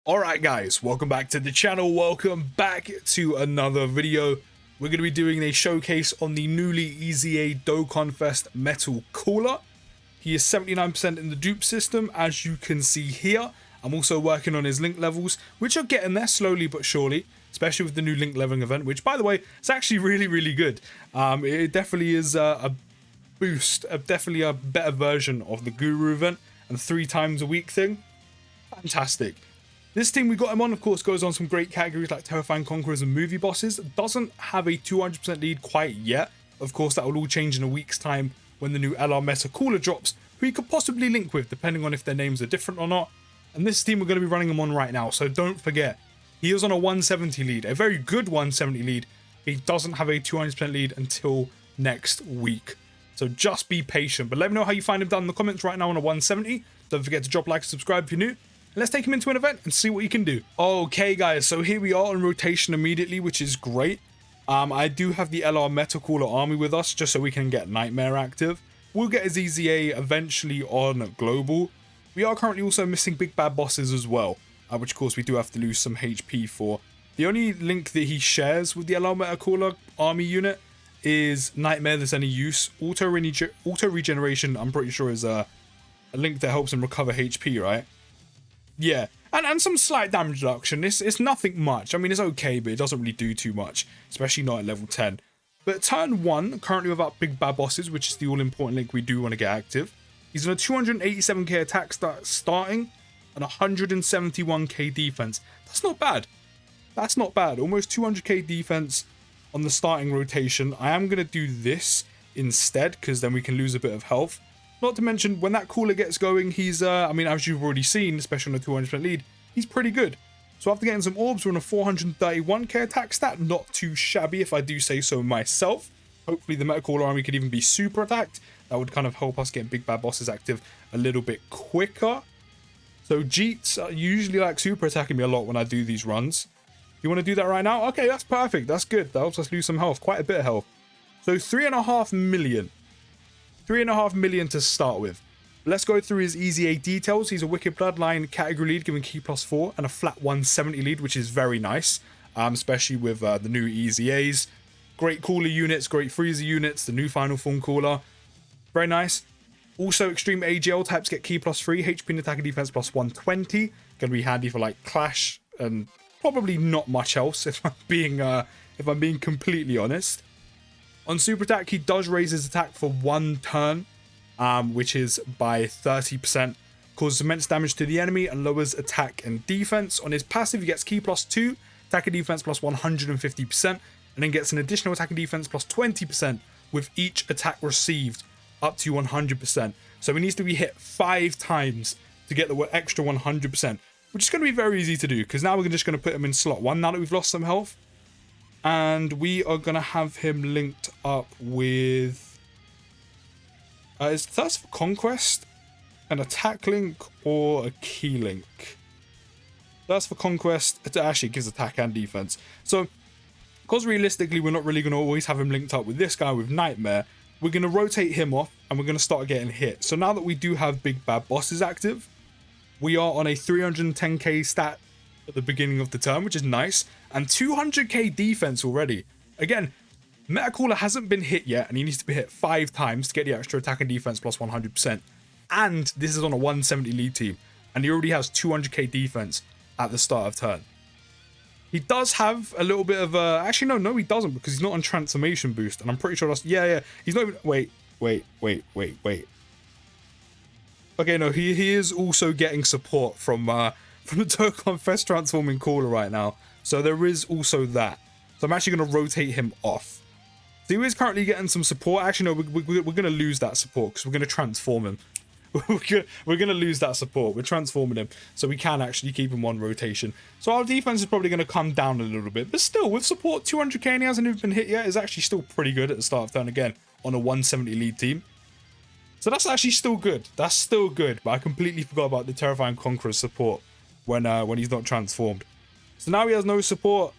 Alright guys, welcome back to the channel, welcome back to another video. We're going to be doing a showcase on the newly EZA Dokkanfest metal cooler. He is 79% in the dupe system, as you can see here. I'm also working on his link levels, which are getting there slowly but surely, especially with the new link leveling event, which by the way, is actually really good. It definitely is a boost, definitely a better version of the Guru event and 3 times a week thing. Fantastic. This team we got him on, of course, goes on some great categories like Terrifying Conquerors and Movie Bosses. Doesn't have a 200% lead quite yet. Of course, that will all change in a week's time when the new LR Meta Cooler drops, who you could possibly link with, depending on if their names are different or not. And this team we're going to be running him on right now, so don't forget. He is on a 170 lead, a very good 170 lead. He doesn't have a 200% lead until next week. So just be patient. But let me know how you find him down in the comments right now on a 170. Don't forget to drop a like and subscribe if you're new. Let's take him into an event and see what he can do. Okay guys, so here we are on rotation immediately, which is great. I do have the LR Meta Cooler army with us just so we can get Nightmare active. We'll get his EZA eventually on global. We are currently also missing big bad bosses as well, which of course we do have to lose some HP for. The only link that he shares with the LR Meta Cooler army unit is Nightmare that's any use. Auto regeneration, I'm pretty sure, is a link that helps him recover HP, right? Yeah, and some slight damage reduction. It's nothing much. I mean, it's okay, but it doesn't really do too much, especially not at level 10. But turn 1, currently without big bad bosses, which is the all-important link we do want to get active. He's on a 287k attack starting and 171k defense. That's not bad. That's not bad. Almost 200k defense on the starting rotation. I am going to do this instead, because then we can lose a bit of health. Not to mention, when that cooler gets going, he's, I mean, as you've already seen, especially on a 200% lead, he's pretty good. So after getting some orbs, we're on a 431k attack stat. Not too shabby, if I do say so myself. Hopefully the Meta Cooler army could even be super attacked. That would kind of help us get big bad bosses active a little bit quicker. So Jeets usually like super attacking me a lot when I do these runs. You want to do that right now? Okay, that's perfect. That's good. That helps us lose some health, quite a bit of health. So 3.5 million. 3.5 million to start with. Let's go through his EZA details. He's a Wicked Bloodline category lead, giving key +4 and a flat 170 lead, which is very nice, especially with the new EZAs. Great cooler units, great freezer units, the new final form cooler. Very nice. Also, extreme AGL types get key +3, HP and attack and defense +120. Gonna be handy for like Clash and probably not much else, if I'm being completely honest. On super attack, he does raise his attack for 1 turn, which is by 30%, causes immense damage to the enemy and lowers attack and defense. On his passive, he gets key +2, attack and defense +150%, and then gets an additional attack and defense +20% with each attack received up to 100%. So he needs to be hit 5 times to get the extra 100%, which is going to be very easy to do, because now we're just going to put him in slot 1 now that we've lost some health. And we are going to have him linked up with... is Thirst for Conquest an attack link or a key link? Thirst for Conquest, it actually gives attack and defense. So, because realistically we're not really going to always have him linked up with this guy with Nightmare, we're going to rotate him off and we're going to start getting hit. So now that we do have big bad bosses active, we are on a 310k stat at the beginning of the turn, which is nice, and 200k defense already. Again, Meta Cooler hasn't been hit yet, and he needs to be hit 5 times to get the extra attack and defense +100%. And this is on a 170 lead team, and he already has 200k defense at the start of turn. He does have a little bit of a... Actually, no, he doesn't, because he's not on transformation boost, and I'm pretty sure that's... Yeah, he's not even... Wait. Okay, no, he is also getting support from the Dokkanfest transforming cooler right now. So there is also that. So I'm actually going to rotate him off. So he is currently getting some support. Actually, no, we're going to lose that support because we're going to transform him. We're going to lose that support. We're transforming him. So we can actually keep him on rotation. So our defense is probably going to come down a little bit. But still, with support, 200k and he hasn't even been hit yet is actually still pretty good at the start of turn again on a 170 lead team. So that's actually still good. That's still good. But I completely forgot about the Terrifying Conqueror support when he's not transformed. So now he has no support.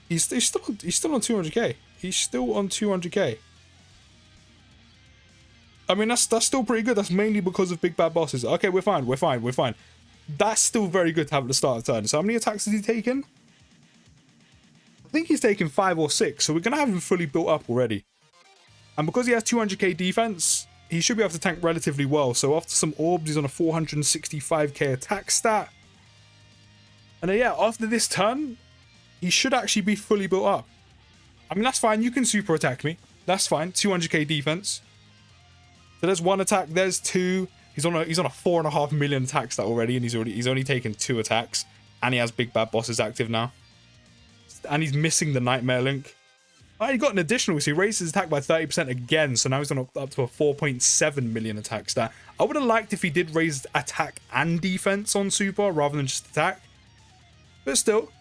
He's still on 200k. He's still on 200k. I mean, that's still pretty good. That's mainly because of big bad bosses. Okay, we're fine. that's still very good to have at the start of turn. So how many attacks has he taken? I think he's taken 5 or 6, so we're going to have him fully built up already. And because he has 200k defense, he should be able to tank relatively well. So after some orbs, he's on a 465k attack stat. And then, yeah, after this turn, he should actually be fully built up. I mean, that's fine. You can super attack me. That's fine. 200k defense. So there's 1 attack. There's 2. He's on a 4.5 million attack stat already, and he's only taken 2 attacks. And he has big bad bosses active now. And he's missing the nightmare link. Oh, he got an additional, so he raised his attack by 30% again, so now he's on up to a 4.7 million attack stat. I would have liked if he did raise attack and defense on super rather than just attack. But still,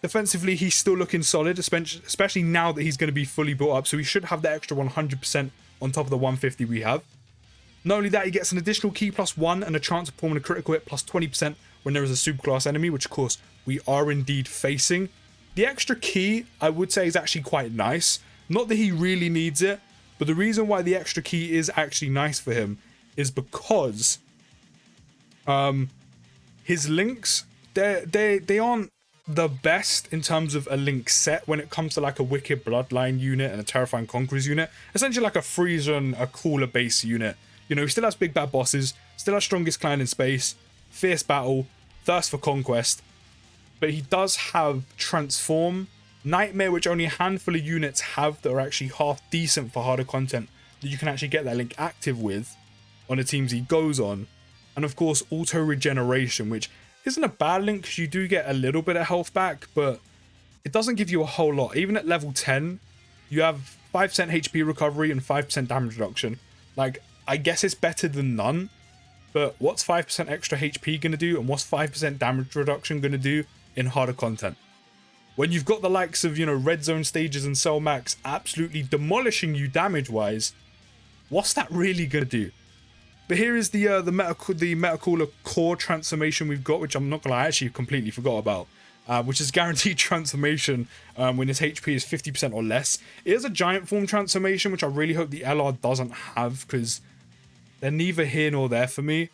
defensively, he's still looking solid, especially now that he's going to be fully built up, so he should have the extra 100% on top of the 150 we have. Not only that, he gets an additional key +1 and a chance of performing a critical hit +20% when there is a superclass enemy, which of course we are indeed facing. The extra key, I would say, is actually quite nice. Not that he really needs it, but the reason why the extra key is actually nice for him is because his links, they aren't the best in terms of a link set when it comes to like a Wicked Bloodline unit and a Terrifying Conquerors unit. Essentially like a Freezer and a cooler base unit. You know, he still has big bad bosses, still has strongest clan in space, fierce battle, thirst for conquest. But he does have Transform, Nightmare, which only a handful of units have that are actually half decent for harder content that you can actually get that link active with on the teams he goes on. And of course, Auto Regeneration, which isn't a bad link because you do get a little bit of health back, but it doesn't give you a whole lot. Even at level 10, you have 5% HP recovery and 5% damage reduction. Like, I guess it's better than none, but what's 5% extra HP going to do and what's 5% damage reduction going to do in harder content? When you've got the likes of, you know, red zone stages and cell max absolutely demolishing you damage wise, what's that really gonna do? But here is the Metacooler core transformation we've got, which I'm not gonna lie, I actually completely forgot about, which is guaranteed transformation when his HP is 50% or less. It is a giant form transformation, which I really hope the LR doesn't have, because they're neither here nor there for me.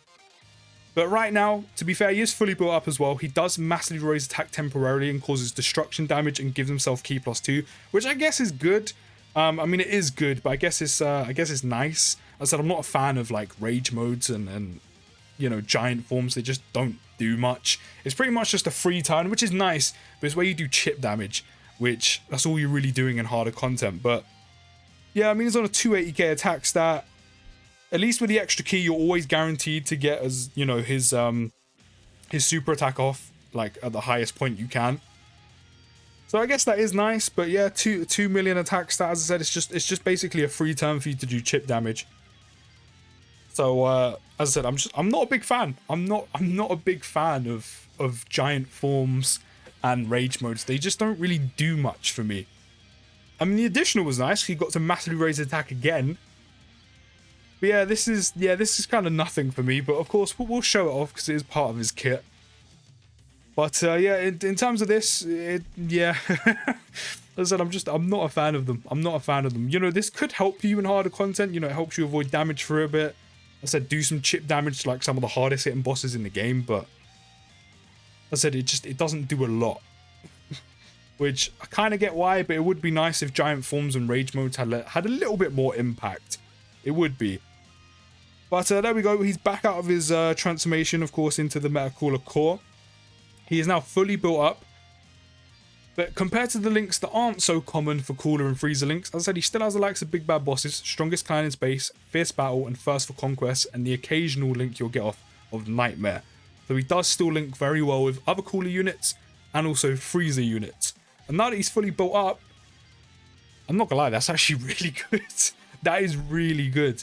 But right now, to be fair, he is fully built up as well. He does massively raise attack temporarily and causes destruction damage and gives himself key +2, which I guess is good. I mean, it is good, but I guess it's nice. As I said, I'm not a fan of like rage modes and you know, giant forms. They just don't do much. It's pretty much just a free turn, which is nice, but it's where you do chip damage, which that's all you're really doing in harder content. But yeah, I mean, he's on a 280k attack stat. At least with the extra key, you're always guaranteed to get, as you know, his super attack off like at the highest point you can. So I guess that is nice, but yeah, 2 million attack stat. As I said, it's just basically a free turn for you to do chip damage. So as I said, I'm not a big fan. I'm not a big fan of giant forms and rage modes. They just don't really do much for me. I mean, the additional was nice. He got to massively raise attack again. But yeah, this is kind of nothing for me. But of course, we'll show it off because it is part of his kit. But yeah, in terms of this, yeah, as I said, I'm not a fan of them. I'm not a fan of them. You know, this could help you in harder content. You know, it helps you avoid damage for a bit. As I said, do some chip damage to like some of the hardest hitting bosses in the game. But as I said, it doesn't do a lot. Which I kind of get why, but it would be nice if giant forms and rage modes had a little bit more impact. It would be. But there we go. He's back out of his transformation, of course, into the Metacooler core. He is now fully built up. But compared to the links that aren't so common for Cooler and Freezer links, as I said, he still has the likes of big bad bosses, strongest clan in space, fierce battle, and thirst for conquest, and the occasional link you'll get off of Nightmare. So he does still link very well with other Cooler units and also Freezer units. And now that he's fully built up, I'm not gonna lie, that's actually really good. That is really good.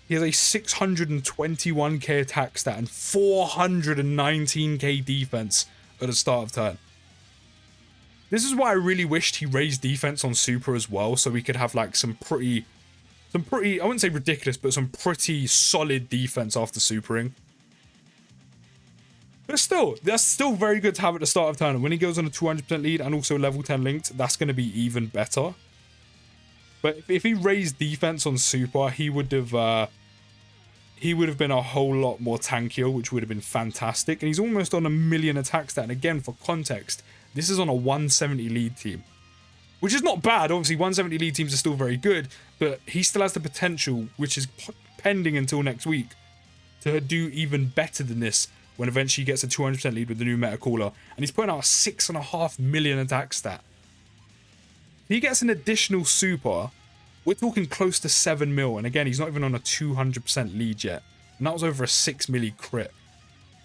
He has a 621k attack stat and 419k defense at the start of turn. This is why I really wished he raised defense on super as well, so we could have like some pretty, I wouldn't say ridiculous, but some pretty solid defense after supering. But still, that's still very good to have at the start of turn. And when he goes on a 200% lead and also level 10 linked, that's going to be even better. But if he raised defense on super, he would have he would have been a whole lot more tankier, which would have been fantastic. And he's almost on a million attack stat. And again, for context, this is on a 170 lead team, which is not bad. Obviously, 170 lead teams are still very good, but he still has the potential, which is pending until next week, to do even better than this when eventually he gets a 200% lead with the new meta cooler. And he's putting out a 6.5 million attack stat. If he gets an additional super, we're talking close to 7 mil. And again, he's not even on a 200% lead yet. And that was over a 6 milli crit.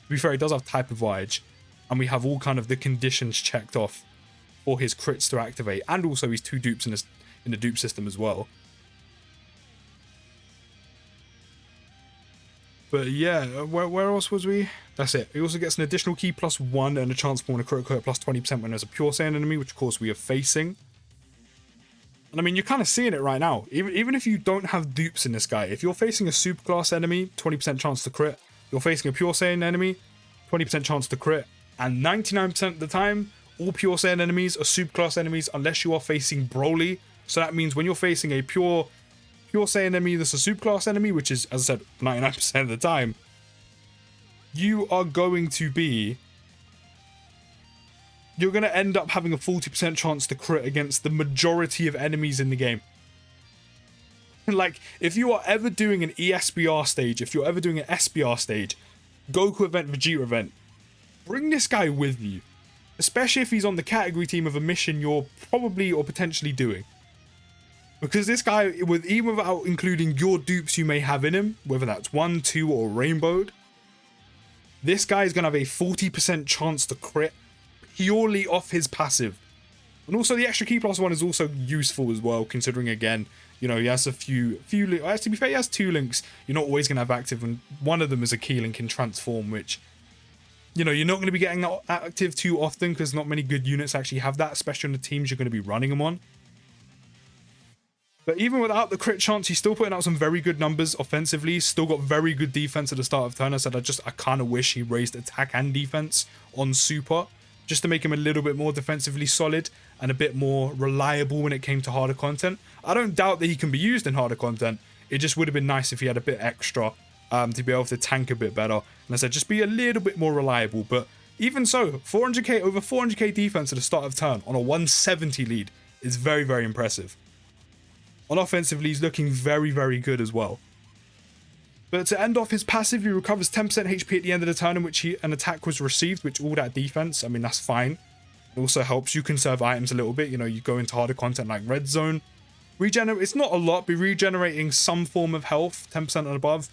To be fair, he does have type of edge. And we have all kind of the conditions checked off for his crits to activate. And also he's 2 dupes in the dupe system as well. But yeah, where else was we? That's it. He also gets an additional key +1 and a chance for a critical hit +20% when there's a pure Saiyan enemy, which of course we are facing. And I mean, you're kind of seeing it right now. Even if you don't have dupes in this guy, if you're facing a superclass enemy, 20% chance to crit. You're facing a pure Saiyan enemy, 20% chance to crit. And 99% of the time, all pure Saiyan enemies are superclass enemies unless you are facing Broly. So that means when you're facing a pure Saiyan enemy that's a superclass enemy, which is, as I said, 99% of the time, you are going to be... You're going to end up having a 40% chance to crit against the majority of enemies in the game. Like, if you are ever doing an ESBR stage, if you're ever doing an SBR stage, Goku event, Vegeta event, bring this guy with you. Especially if he's on the category team of a mission you're probably or potentially doing. Because this guy, even without including your dupes you may have in him, whether that's 1, 2, or rainbowed, this guy is going to have a 40% chance to crit purely off his passive. And also the extra key +1 is also useful as well, considering again, you know, he has a few to be fair, he has 2 links you're not always going to have active, and one of them is a key link in transform, which, you know, you're not going to be getting that active too often because not many good units actually have that, especially on the teams you're going to be running them on. But even without the crit chance, he's still putting out some very good numbers offensively. Still got very good defense at the start of turn. I said I kind of wish he raised attack and defense on super, just to make him a little bit more defensively solid and a bit more reliable when it came to harder content. I don't doubt that he can be used in harder content. It just would have been nice if he had a bit extra to be able to tank a bit better. And I said just be a little bit more reliable. But even so, 400k, over 400k defense at the start of turn on a 170 lead is very, very impressive. On offensively, he's looking very, very good as well. But to end off his passive, he recovers 10% HP at the end of the turn in which an attack was received, which all that defense, I mean, that's fine. It also helps you conserve items a little bit. You know, you go into harder content like Red Zone. It's not a lot, but regenerating some form of health, 10% and above,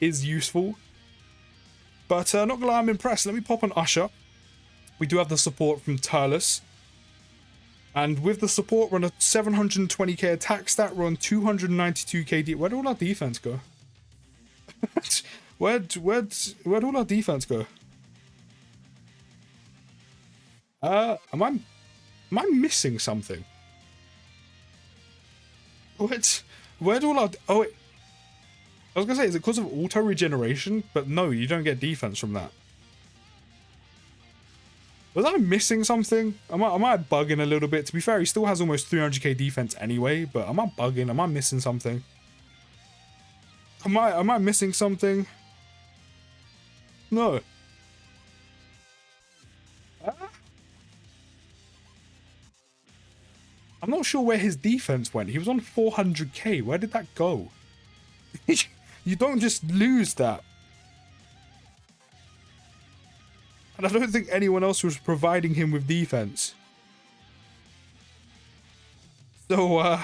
is useful. But not gonna lie, I'm impressed. Let me pop on Usher. We do have the support from Turles. And with the support, we're on a 720k attack stat. We're on 292k. Where'd all our defense go? Where'd all our defense go? Am I missing something? Where'd all our... Oh, wait. I was gonna say, is it because of auto regeneration? But no, you don't get defense from that. Was I missing something? Am I bugging a little bit? To be fair, he still has almost 300k defense anyway, but am I bugging? Am I missing something? Am I missing something? No. I'm not sure where his defense went. He was on 400k. Where did that go? You don't just lose that. And I don't think anyone else was providing him with defense. So,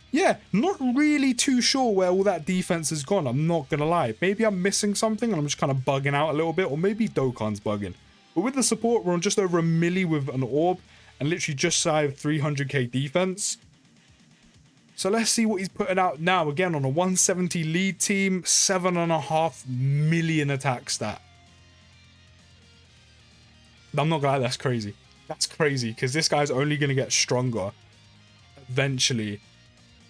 yeah, not really too sure where all that defense has gone. I'm not going to lie. Maybe I'm missing something and I'm just kind of bugging out a little bit. Or maybe Dokkan's bugging. But with the support, we're on just over a milli with an orb. And literally just shy of 300k defense. So let's see what he's putting out now. Again, on a 170 lead team, 7.5 million attack stat. I'm not gonna lie, that's crazy. That's crazy, because this guy's only gonna get stronger eventually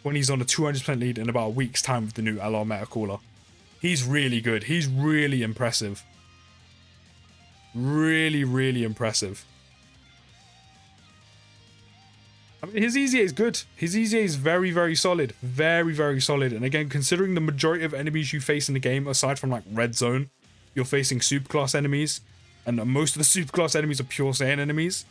when he's on a 200% lead in about a week's time with the new LR meta cooler. He's really good. He's really impressive. Really, really impressive. I mean, his EZA is good. His EZA is very, very solid. Very, very solid. And again, considering the majority of enemies you face in the game, aside from like Red Zone, you're facing superclass enemies. And most of the superclass enemies are pure Saiyan enemies.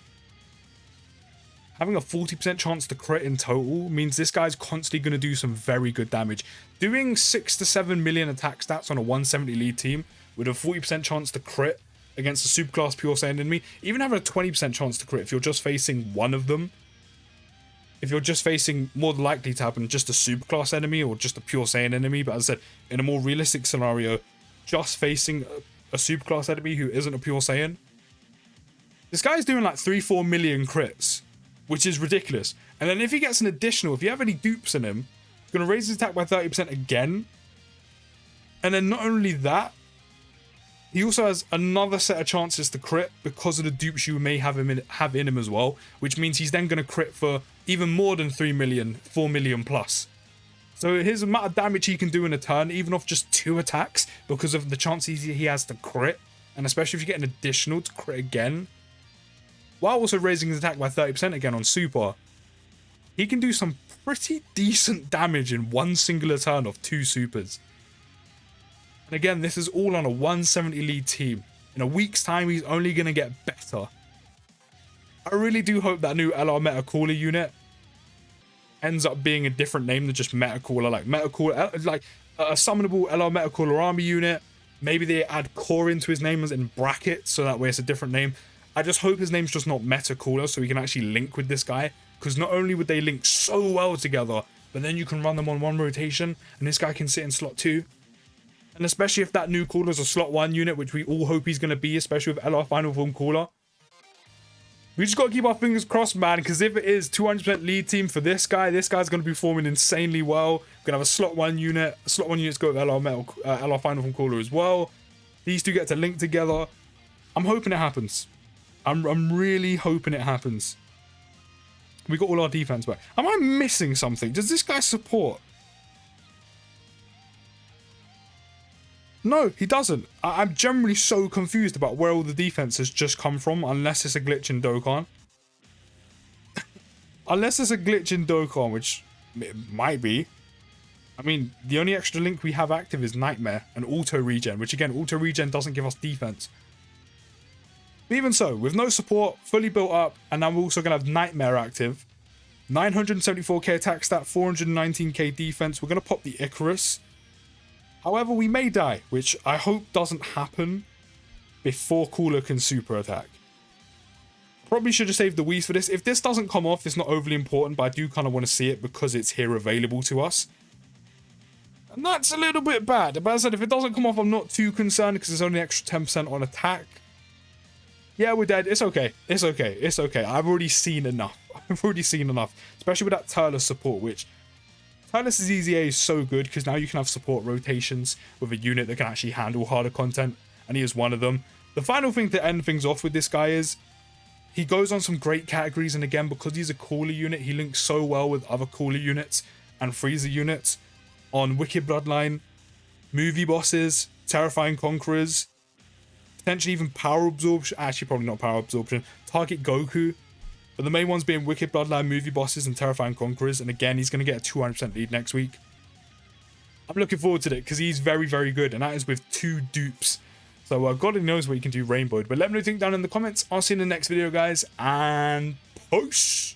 Having a 40% chance to crit in total means this guy's constantly going to do some very good damage. Doing 6 to 7 million attack stats on a 170 lead team with a 40% chance to crit against a superclass pure Saiyan enemy, even having a 20% chance to crit if you're just facing one of them. If you're just facing, more likely to happen, just a superclass enemy or just a pure Saiyan enemy. But as I said, in a more realistic scenario, just facing a superclass enemy who isn't a pure Saiyan. This guy's doing like 3-4 million crits, which is ridiculous. And then if he gets an additional, if you have any dupes in him, he's going to raise his attack by 30% again. And then not only that, he also has another set of chances to crit because of the dupes you may have in him as well, which means he's then going to crit for even more than 3 million, 4 million plus. So his amount of damage he can do in a turn, even off just 2 attacks, because of the chances he has to crit, and especially if you get an additional to crit again, while also raising his attack by 30% again on super, he can do some pretty decent damage in one singular turn of 2 supers. And again, this is all on a 170 lead team. In a week's time, he's only going to get better. I really do hope that new LR Meta Cooler unit ends up being a different name than just Meta Cooler, like Meta Cooler, like a summonable LR Meta Cooler army unit. Maybe they add core into his name as in brackets, so that way it's a different name. I just hope his name's just not Meta Cooler, so we can actually link with this guy. Because not only would they link so well together, but then you can run them on one rotation, and this guy can sit in slot 2. And especially if that new cooler is a slot 1 unit, which we all hope he's going to be, especially with LR Final Form Cooler. We just got to keep our fingers crossed, man, because if it is 200% lead team for this guy's going to be performing insanely well. We're going to have a slot 1 unit. Slot 1 unit's got LR Final Form Cooler as well. These two get to link together. I'm hoping it happens. I'm really hoping it happens. We got all our defense back. Am I missing something? Does this guy support? No, he doesn't. I'm generally so confused about where all the defense has just come from, unless it's a glitch in Dokkan. Unless it's a glitch in Dokkan, which it might be. I mean, the only extra link we have active is Nightmare and Auto Regen, which again, Auto Regen doesn't give us defense. But even so, with no support, fully built up, and now we're also going to have Nightmare active. 974k attack stat, 419k defense. We're going to pop the Icarus. However, we may die, which I hope doesn't happen before Cooler can super attack. Probably should have saved the Whis for this. If this doesn't come off, it's not overly important, but I do kind of want to see it because it's here available to us. And that's a little bit bad. But as I said, if it doesn't come off, I'm not too concerned because there's only extra 10% on attack. Yeah, we're dead. It's okay. It's okay. It's okay. I've already seen enough. I've already seen enough. Especially with that Turles support, which... Turles' EZA is so good because now you can have support rotations with a unit that can actually handle harder content, and he is one of them. The final thing to end things off with this guy is he goes on some great categories, and again, because he's a cooler unit, he links so well with other cooler units and freezer units on Wicked Bloodline, movie bosses, Terrifying Conquerors, potentially even Power Absorption, actually probably not Power Absorption, Target Goku. But the main ones being Wicked Bloodline, movie bosses, and Terrifying Conquerors. And again, he's going to get a 200% lead next week. I'm looking forward to it because he's very, very good. And that is with 2 dupes. So God only knows what you can do rainbowed. But let me know what you think down in the comments. I'll see you in the next video, guys. And peace.